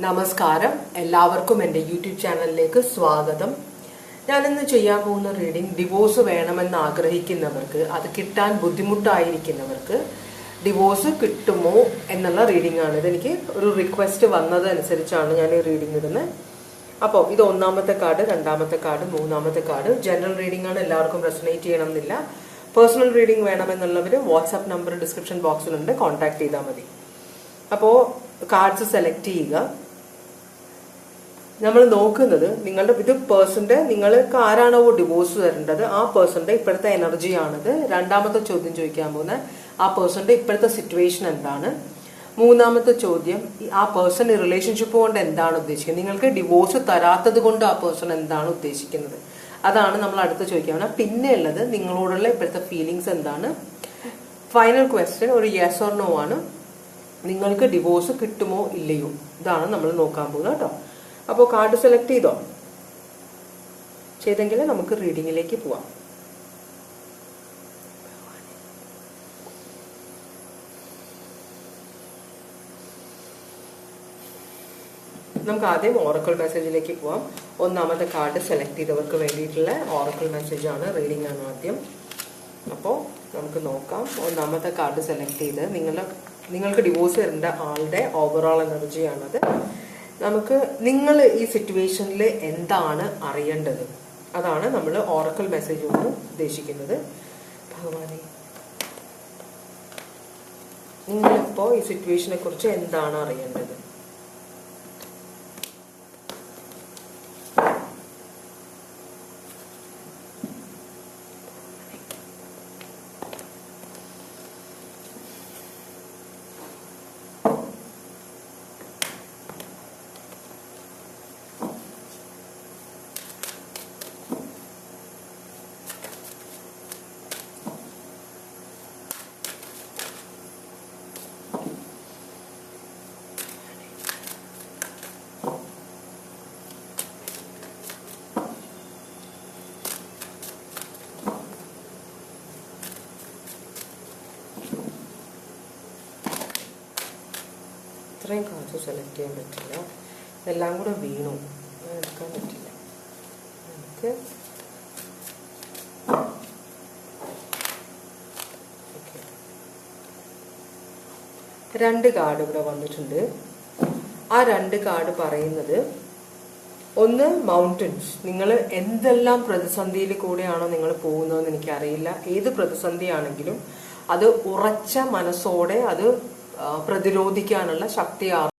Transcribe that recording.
നമസ്കാരം, എല്ലാവർക്കും എൻ്റെ യൂട്യൂബ് ചാനലിലേക്ക് സ്വാഗതം. ഞാനിന്ന് ചെയ്യാൻ പോകുന്ന റീഡിംഗ് ഡിവോഴ്സ് വേണമെന്ന് ആഗ്രഹിക്കുന്നവർക്ക്, അത് കിട്ടാൻ ബുദ്ധിമുട്ടായിരിക്കുന്നവർക്ക് ഡിവോഴ്സ് കിട്ടുമോ എന്നുള്ള റീഡിംഗ് ആണ്. ഇതെനിക്ക് ഒരു റിക്വസ്റ്റ് വന്നതനുസരിച്ചാണ് ഞാൻ ഈ റീഡിംഗ് ഇടുന്നത്. അപ്പോൾ ഇത് ഒന്നാമത്തെ കാർഡ്, രണ്ടാമത്തെ കാർഡ്, മൂന്നാമത്തെ കാർഡ്. ജനറൽ റീഡിംഗ് ആണ്, എല്ലാവർക്കും റെസൊനേറ്റ് ചെയ്യണമെന്നില്ല. പേഴ്സണൽ റീഡിംഗ് വേണമെന്നുള്ളവർ വാട്സാപ്പ് നമ്പർ ഡിസ്ക്രിപ്ഷൻ ബോക്സിലുണ്ട്, കോൺടാക്ട് ചെയ്താൽ മതി. അപ്പോൾ കാർഡ്സ് സെലക്ട് ചെയ്യുക. നമ്മൾ നോക്കുന്നത് നിങ്ങളുടെ ഇത് പേഴ്സന്റെ, നിങ്ങൾക്ക് ആരാണോ ഡിവോഴ്സ് തരേണ്ടത് ആ പേഴ്സന്റെ ഇപ്പോഴത്തെ എനർജിയാണിത്. രണ്ടാമത്തെ ചോദ്യം ചോദിക്കാൻ പോകുന്നത് ആ പേഴ്സന്റെ ഇപ്പോഴത്തെ സിറ്റുവേഷൻ എന്താണ്. മൂന്നാമത്തെ ചോദ്യം ആ പേഴ്സൺ ഈ റിലേഷൻഷിപ്പ് കൊണ്ട് എന്താണ് ഉദ്ദേശിക്കുന്നത്, നിങ്ങൾക്ക് ഡിവോഴ്സ് തരാത്തത് കൊണ്ട് ആ പേഴ്സൺ എന്താണ് ഉദ്ദേശിക്കുന്നത്, അതാണ് നമ്മൾ അടുത്ത് ചോദിക്കാൻ. പിന്നെ ഉള്ളത് നിങ്ങളോടുള്ള ഇപ്പോഴത്തെ ഫീലിങ്സ് എന്താണ്. ഫൈനൽ ക്വസ്റ്റ്യൻ ഒരു യെസ് ഓർ നോ ആണ്. നിങ്ങൾക്ക് ഡിവോഴ്സ് കിട്ടുമോ ഇല്ലയോ, ഇതാണ് നമ്മൾ നോക്കാൻ പോകുന്നത് കേട്ടോ. അപ്പോൾ കാർഡ് സെലക്ട് ചെയ്തെങ്കിൽ നമുക്ക് റീഡിങ്ങിലേക്ക് പോവാം. നമുക്ക് ആദ്യം ഓറക്കിൾ മെസ്സേജിലേക്ക് പോവാം. ഒന്നാമത്തെ കാർഡ് സെലക്ട് ചെയ്തവർക്ക് വേണ്ടിയിട്ടുള്ള ഓറക്കിൾ മെസ്സേജ് ആണ്, റീഡിംഗ് ആണ് ആദ്യം. അപ്പോൾ നമുക്ക് നോക്കാം. ഒന്നാമത്തെ കാർഡ് സെലക്ട് ചെയ്ത് നിങ്ങൾക്ക് ഡിവോഴ്സ് തരേണ്ട ആളുടെ ഓവറോൾ എനർജിയാണത്. നമുക്ക് നിങ്ങൾ ഈ സിറ്റുവേഷനിൽ എന്താണ് അറിയേണ്ടത്, അതാണ് നമ്മൾ ഓറക്കിൾ മെസ്സേജ് കൊണ്ട് ഉദ്ദേശിക്കുന്നത്. ഭഗവാനെ, നിങ്ങളിപ്പോ ഈ സിറ്റുവേഷനെ കുറിച്ച് എന്താണ് അറിയേണ്ടത്? ഇത്രയും കാർഡ് സെലക്ട് ചെയ്യാൻ പറ്റില്ല, എല്ലാം കൂടെ വീണു, എടുക്കാൻ പറ്റില്ല. നമുക്ക് രണ്ട് കാർഡ് ഇവിടെ വന്നിട്ടുണ്ട്. ആ രണ്ട് കാർഡ് പറയുന്നത്, ഒന്ന് മൗണ്ടൻസ്, നിങ്ങൾ എന്തെല്ലാം പ്രതിസന്ധിയിൽ കൂടെയാണോ നിങ്ങൾ പോകുന്നതെന്ന് എനിക്കറിയില്ല. ഏത് പ്രതിസന്ധിയാണെങ്കിലും അത് ഉറച്ച മനസ്സോടെ അത് പ്രതിരോധിക്കാനുള്ള ശക്തി